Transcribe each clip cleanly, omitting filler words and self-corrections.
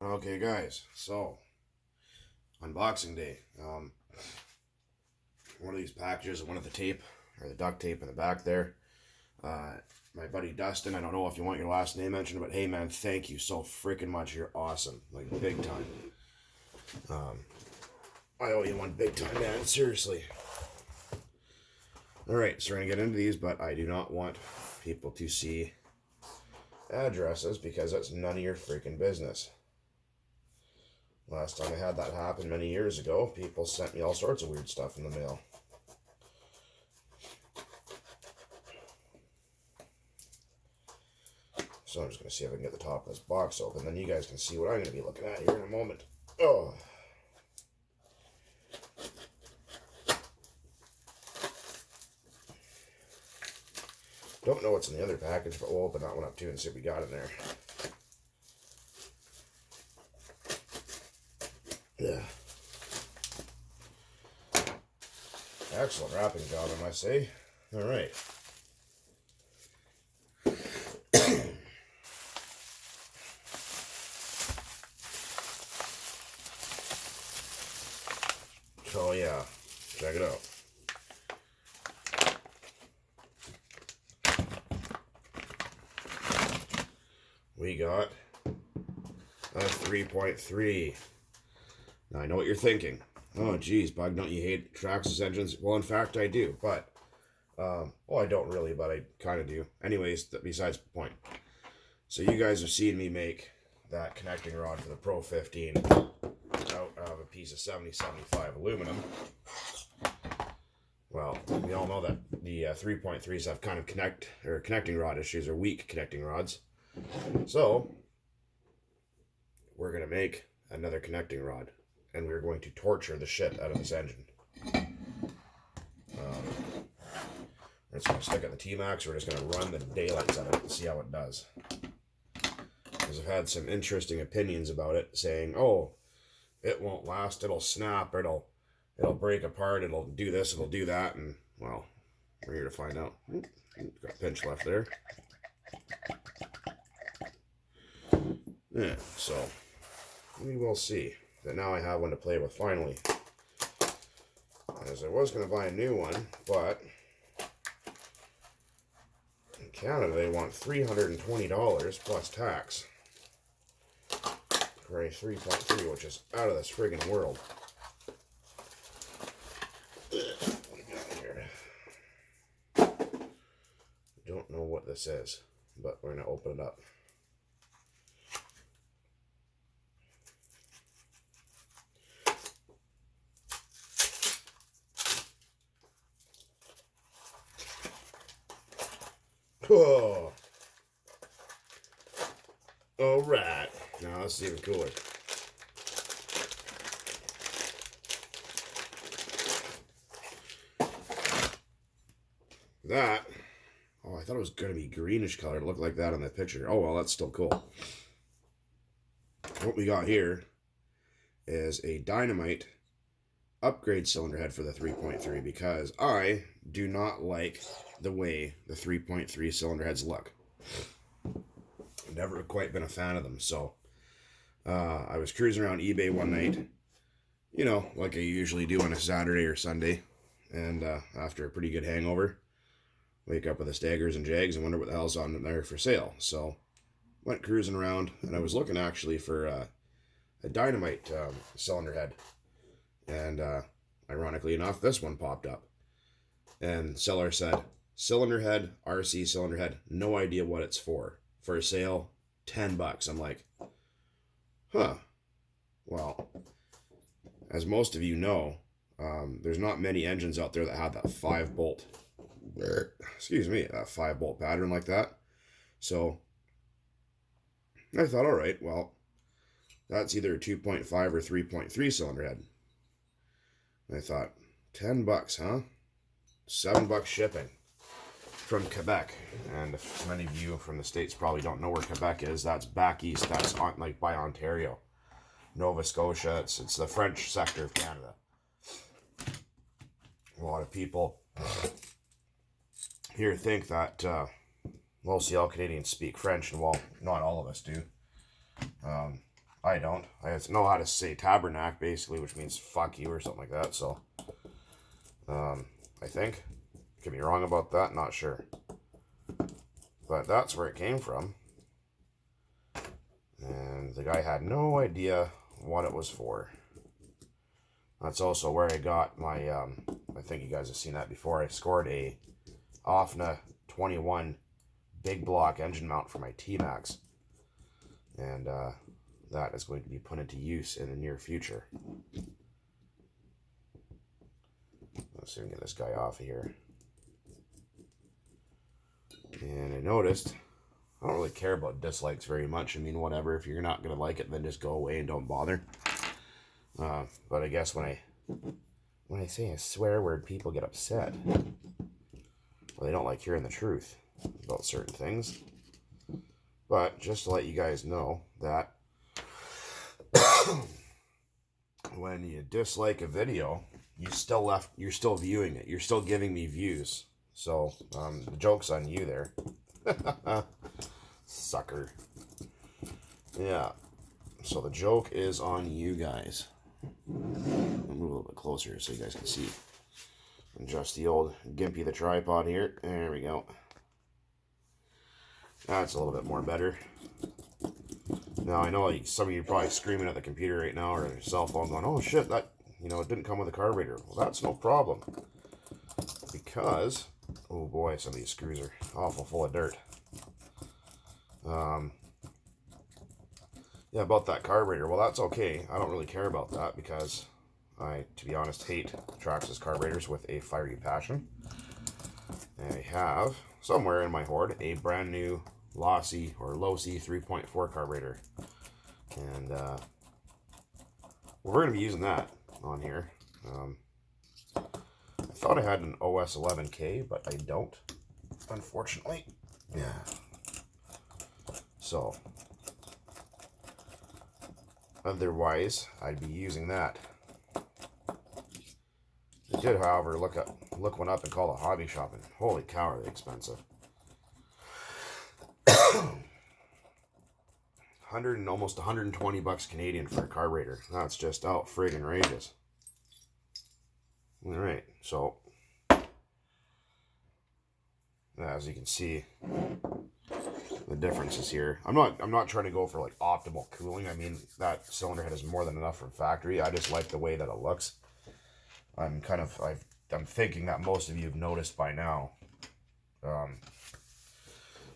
Okay, guys, so unboxing day. One of these packages, one of the tape or the duct tape in the back there. My buddy Dustin, I don't know if you want your last name mentioned, but hey man, thank you so freaking much. You're awesome, like big time. I owe you one big time, man. Seriously. All right, so we're gonna get into these, but I do not want people to see addresses because that's none of your freaking business. Last time I had that happen many years ago, people sent me all sorts of weird stuff in the mail. So I'm just going to see if I can get the top of this box open. Then you guys can see what I'm going to be looking at here in a moment. Oh. Don't know what's in the other package, but we'll open that one up too and see what we got in there. Yeah. Excellent wrapping job, I must say. All right. So yeah, check it out. We got a 3.3. Now I know what you're thinking. Oh geez, Bug, don't you hate Traxxas engines? Well, in fact I do, but well, I don't really, but I kind of do. Anyways, besides the point. So you guys have seen me make that connecting rod for the Pro 15 out of a piece of 70-75 aluminum. Well, we all know that the 3.3s have kind of connecting rod issues, or weak connecting rods. So we're going to make another connecting rod, and we're going to torture the shit out of this engine. We're just going to stick at the T-Max. We're just going to run the daylights out of it and see how it does. Because I've had some interesting opinions about it, saying, oh, it won't last, it'll snap, it'll break apart, it'll do this, it'll do that, and, well, we're here to find out. Got a pinch left there. Yeah, so we will see. But now I have one to play with finally. As I was going to buy a new one, but in Canada they want $320 plus tax for a 3.3, which is out of this friggin' world. What do we got here? Don't know what this is, but we're going to open it up. Whoa! Alright, now this is even cooler. That, oh, I thought it was going to be greenish colored. It looked like that in that picture. Oh, well, that's still cool. What we got here is a Dynamite upgrade cylinder head for the 3.3 because I do not like the way the 3.3 cylinder heads look. Never quite been a fan of them. So I was cruising around eBay one night, you know, like I usually do on a Saturday or Sunday, and after a pretty good hangover, wake up with the staggers and jags and wonder what the hell's on there for sale. So went cruising around, and I was looking actually for a Dynamite cylinder head, and ironically enough, this one popped up, and seller said, cylinder head, RC cylinder head, no idea what it's for sale, $10. I'm like, huh. Well, as most of you know, there's not many engines out there that have that 5-bolt, excuse me, that 5-bolt pattern like that. So I thought, all right, well, that's either a 2.5 or 3.3 cylinder head. And I thought, $10, huh? $7 shipping from Quebec. And if many of you from the States probably don't know where Quebec is, that's back east. That's on, like by Ontario, Nova Scotia. It's the French sector of Canada. A lot of people here think that mostly all Canadians speak French, and well, not all of us do. I don't. I know how to say tabernacle, basically, which means fuck you or something like that, so. I think. Could be wrong about that, not sure. But that's where it came from. And the guy had no idea what it was for. That's also where I got my, I think you guys have seen that before. I scored a OFNA 21 big block engine mount for my T-Max. And that is going to be put into use in the near future. Let's see if we can get this guy off of here. And I noticed, I don't really care about dislikes very much. I mean, whatever. If you're not going to like it, then just go away and don't bother. But I guess when I say a swear word, people get upset. Well, they don't like hearing the truth about certain things. But just to let you guys know that when you dislike a video, you're still viewing it. You're still giving me views. So, the joke's on you there. Sucker. Yeah. So the joke is on you guys. I'll move a little bit closer so you guys can see. Adjust the old Gimpy the tripod here. There we go. That's a little bit more better. Now, I know some of you are probably screaming at the computer right now or your cell phone going, oh shit, that, it didn't come with a carburetor. Well, that's no problem. Because, oh boy, some of these screws are awful full of dirt. Yeah, about that carburetor. Well, that's okay. I don't really care about that because I, to be honest, hate Traxxas carburetors with a fiery passion. And I have, somewhere in my hoard, a brand new Lossy or Lossy 3.4 carburetor. And we're going to be using that on here. I thought I had an OS 11K, but I don't, unfortunately. Yeah. So, otherwise, I'd be using that. I did, however, look one up and call a hobby shop, and holy cow, are they expensive. 100 and almost 120 bucks Canadian for a carburetor. That's just out friggin' outrageous. All right, so as you can see, the differences here. I'm not trying to go for like optimal cooling. I mean, that cylinder head is more than enough from factory. I just like the way that it looks. I'm thinking that most of you have noticed by now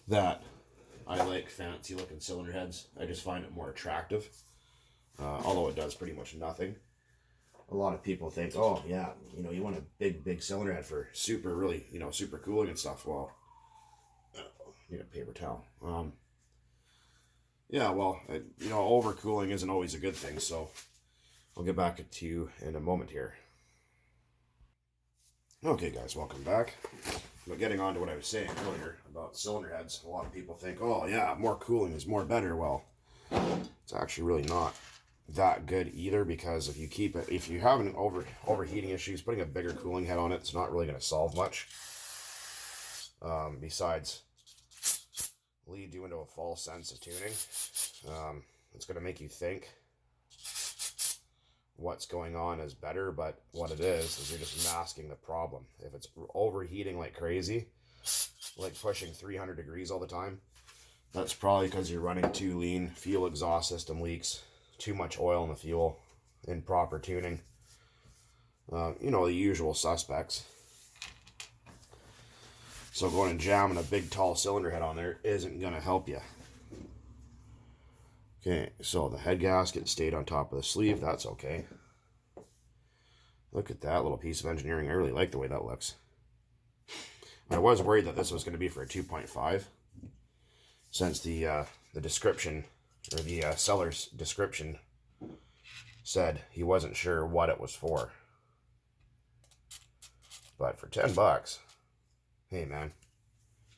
that I like fancy looking cylinder heads. I just find it more attractive, although it does pretty much nothing. A lot of people think, oh yeah, you want a big cylinder head for super cooling and stuff. Well, need a paper towel. Yeah, well, overcooling isn't always a good thing, so I'll get back to you in a moment here. Okay, guys, welcome back. But getting on to what I was saying earlier about cylinder heads, a lot of people think, oh yeah, more cooling is more better. Well, it's actually really not that good either, because if you have an overheating issues, putting a bigger cooling head on it's not really going to solve much. Besides lead you into a false sense of tuning. It's going to make you think what's going on is better, but what it is you're just masking the problem. If it's overheating like crazy, like pushing 300 degrees all the time, that's probably because you're running too lean, fuel exhaust system leaks, too much oil in the fuel, improper tuning, the usual suspects. So going and jamming a big tall cylinder head on there isn't going to help you. Okay, so the head gasket stayed on top of the sleeve. That's okay. Look at that little piece of engineering. I really like the way that looks. I was worried that this was going to be for a 2.5, since the description, or the seller's description, said he wasn't sure what it was for. But for 10 bucks, hey man,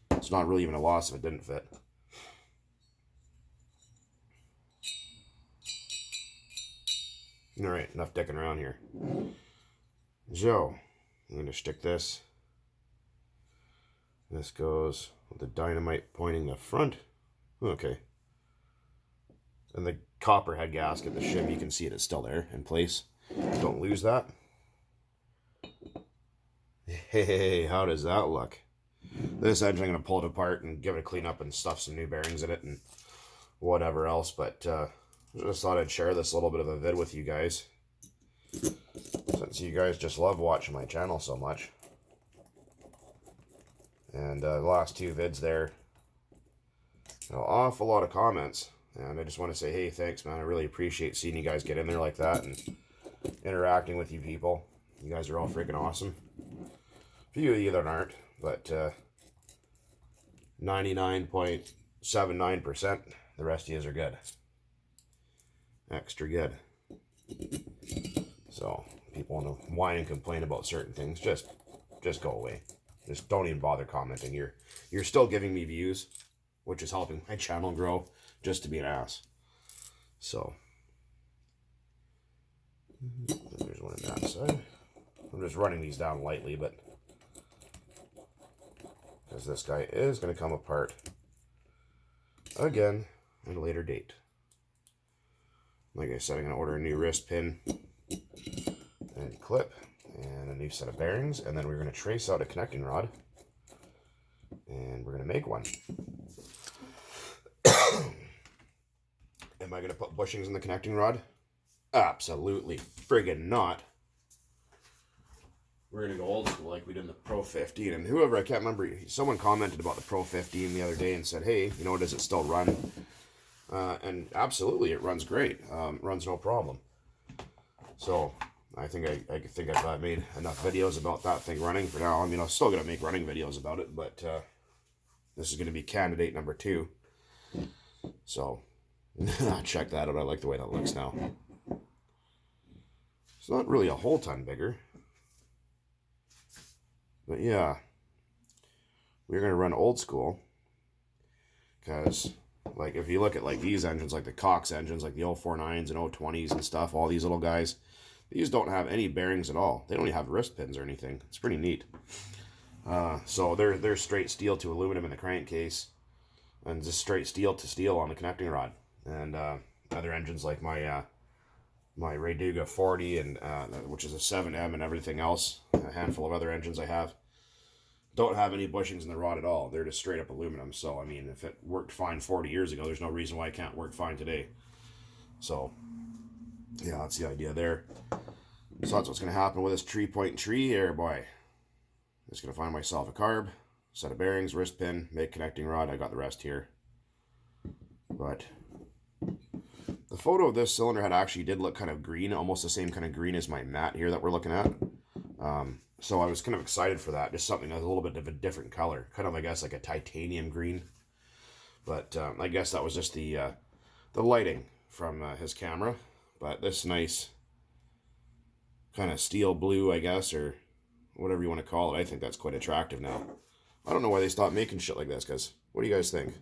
it's not really even a loss if it didn't fit. Alright, enough dicking around here. So, I'm going to stick this. This goes with the dynamite pointing the front. Okay. And the copper head gasket, the shim, you can see it is still there in place. Don't lose that. Hey, how does that look? This engine, I'm going to pull it apart and give it a clean up and stuff some new bearings in it and whatever else. But I just thought I'd share this little bit of a vid with you guys, since you guys just love watching my channel so much. And the last two vids there, an awful lot of comments. And I just want to say, hey, thanks, man. I really appreciate seeing you guys get in there like that and interacting with you people. You guys are all freaking awesome. A few of you that aren't, but 99.79%, the rest of you are good. Extra good. So, people want to whine and complain about certain things, just go away. Just don't even bother commenting. You're still giving me views, which is helping my channel grow, just to be an ass. So, there's one on that side. I'm just running these down lightly, but because this guy is going to come apart again at a later date. Like I said, I'm going to order a new wrist pin and clip and a new set of bearings, and then we're going to trace out a connecting rod, and we're going to make one. Am I going to put bushings in the connecting rod? Absolutely friggin' not. We're going to go old school like we did in the Pro 15. And whoever, I can't remember, someone commented about the Pro 15 the other day and said, hey, you know, does it still run? And absolutely, it runs great. Runs no problem. So I think I've made enough videos about that thing running for now. I mean, I'm still going to make running videos about it, but this is going to be candidate number 2. So check that out. I like the way that looks now. It's not really a whole ton bigger. But yeah, we're going to run old school. Because, like, if you look at, like, these engines, like the Cox engines, like the 049s and 020s and stuff, all these little guys, these don't have any bearings at all. They don't even have wrist pins or anything. It's pretty neat. So they're straight steel to aluminum in the crankcase, and just straight steel to steel on the connecting rod. And other engines like my Rayduga 40, and which is a 7M, and everything else, a handful of other engines I have, don't have any bushings in the rod at all. They're just straight up aluminum. So, I mean, if it worked fine 40 years ago, there's no reason why it can't work fine today. So, yeah, that's the idea there. So that's what's going to happen with this 3-point tree here, boy. Just going to find myself a carb, set of bearings, wrist pin, make connecting rod. I got the rest here. But the photo of this cylinder head actually did look kind of green, almost the same kind of green as my mat here that we're looking at. So I was kind of excited for that, just something that's a little bit of a different color, kind of, I guess, like a titanium green. But I guess that was just the lighting from his camera. But this nice kind of steel blue, I guess, or whatever you want to call it, I think that's quite attractive now. I don't know why they stopped making shit like this, because what do you guys think?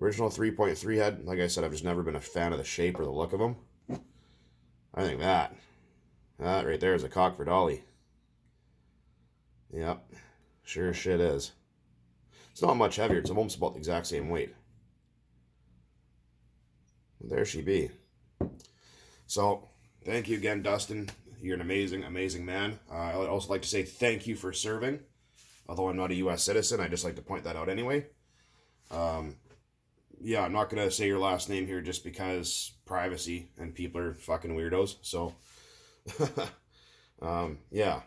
Original 3.3 head, like I said, I've just never been a fan of the shape or the look of them. I think that right there is a cock for dolly. Yep, sure as shit is. It's not much heavier, it's almost about the exact same weight. There she be. So, thank you again, Dustin. You're an amazing, amazing man. I'd also like to say thank you for serving. Although I'm not a U.S. citizen, I just like to point that out anyway. Yeah, I'm not going to say your last name here just because privacy and people are fucking weirdos. So, yeah,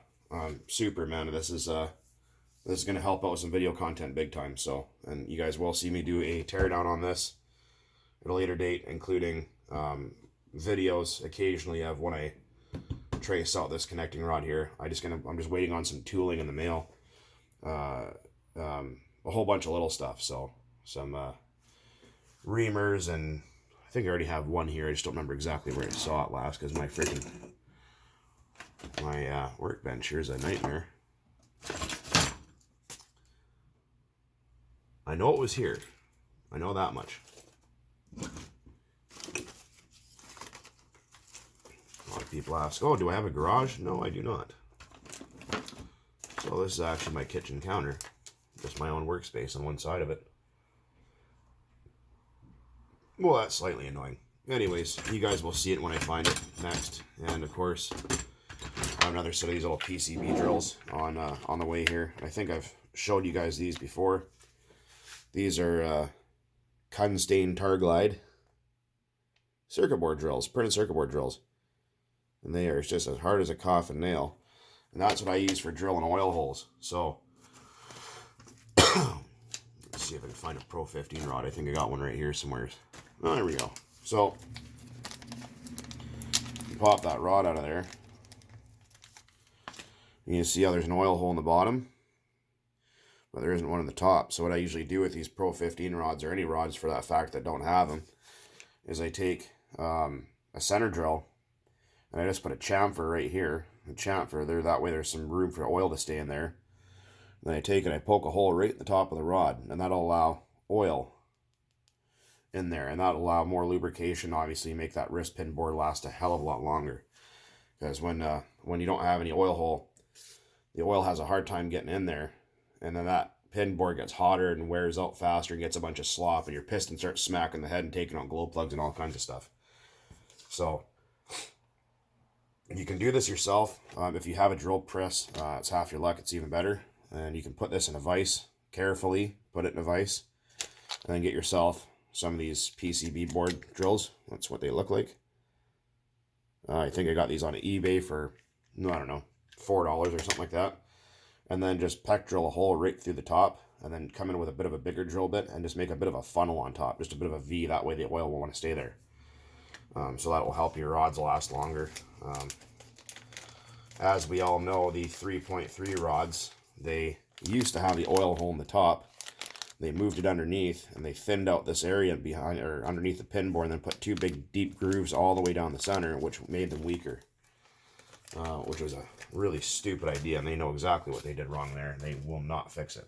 super, man. This is going to help out with some video content big time. So, and you guys will see me do a teardown on this at a later date, including videos occasionally of when I trace out this connecting rod here. I'm just waiting on some tooling in the mail. A whole bunch of little stuff. So, some reamers, and I think I already have one here. I just don't remember exactly where I saw it last because my workbench here is a nightmare. I know it was here. I know that much. A lot of people ask, oh, do I have a garage? No, I do not. So this is actually my kitchen counter. Just my own workspace on one side of it. Well, that's slightly annoying. Anyways, you guys will see it when I find it next. And of course, I have another set of these little PCB drills on the way here. I think I've showed you guys these before. These are Kunstein Targlide circuit board drills, printed circuit board drills. And they are just as hard as a coffin nail. And that's what I use for drilling oil holes. So, let's see if I can find a Pro 15 rod. I think I got one right here somewhere. Oh, there we go. So, you pop that rod out of there. You can see how there's an oil hole in the bottom, but there isn't one in the top. So what I usually do with these Pro 15 rods, or any rods for that fact that don't have them, is I take a center drill, and I just put a chamfer right here. A chamfer there, that way there's some room for oil to stay in there. Then I take it, I poke a hole right at the top of the rod, and that'll allow oil in there, and that'll allow more lubrication, obviously, make that wrist pin board last a hell of a lot longer. Because when you don't have any oil hole, the oil has a hard time getting in there, and then that pin board gets hotter and wears out faster and gets a bunch of slop, and your piston starts smacking the head and taking out glow plugs and all kinds of stuff. So you can do this yourself. If you have a drill press, it's half your luck. It's even better. And you can put this in a vise, carefully put it in a vise, and then get yourself some of these PCB board drills. That's what they look like. I think I got these on eBay for, I don't know, $4 or something like that. And then just peck drill a hole right through the top, and then come in with a bit of a bigger drill bit and just make a bit of a funnel on top, just a bit of a V. That way the oil will want to stay there. So that will help your rods last longer. As we all know, the 3.3 rods, they used to have the oil hole in the top. They moved it underneath, and they thinned out this area behind or underneath the pin board, and then put two big deep grooves all the way down the center, which made them weaker. Which was a really stupid idea, and they know exactly what they did wrong there, and they will not fix it.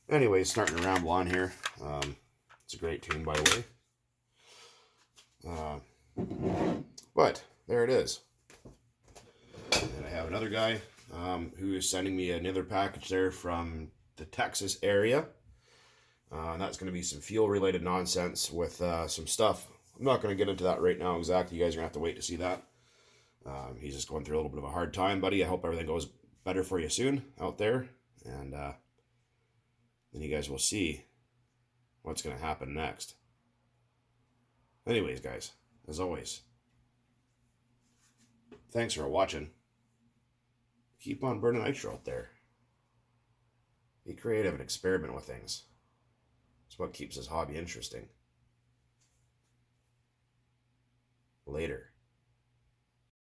Anyways, starting to ramble on here. It's a great tune, by the way. But there it is. And I have another guy who is sending me another package there from the Texas area. And that's going to be some fuel-related nonsense with some stuff. I'm not going to get into that right now exactly. You guys are going to have to wait to see that. He's just going through a little bit of a hard time, buddy. I hope everything goes better for you soon out there. And then you guys will see what's going to happen next. Anyways, guys, as always, thanks for watching. Keep on burning nitro out there. Be creative and experiment with things. It's what keeps this hobby interesting. Later.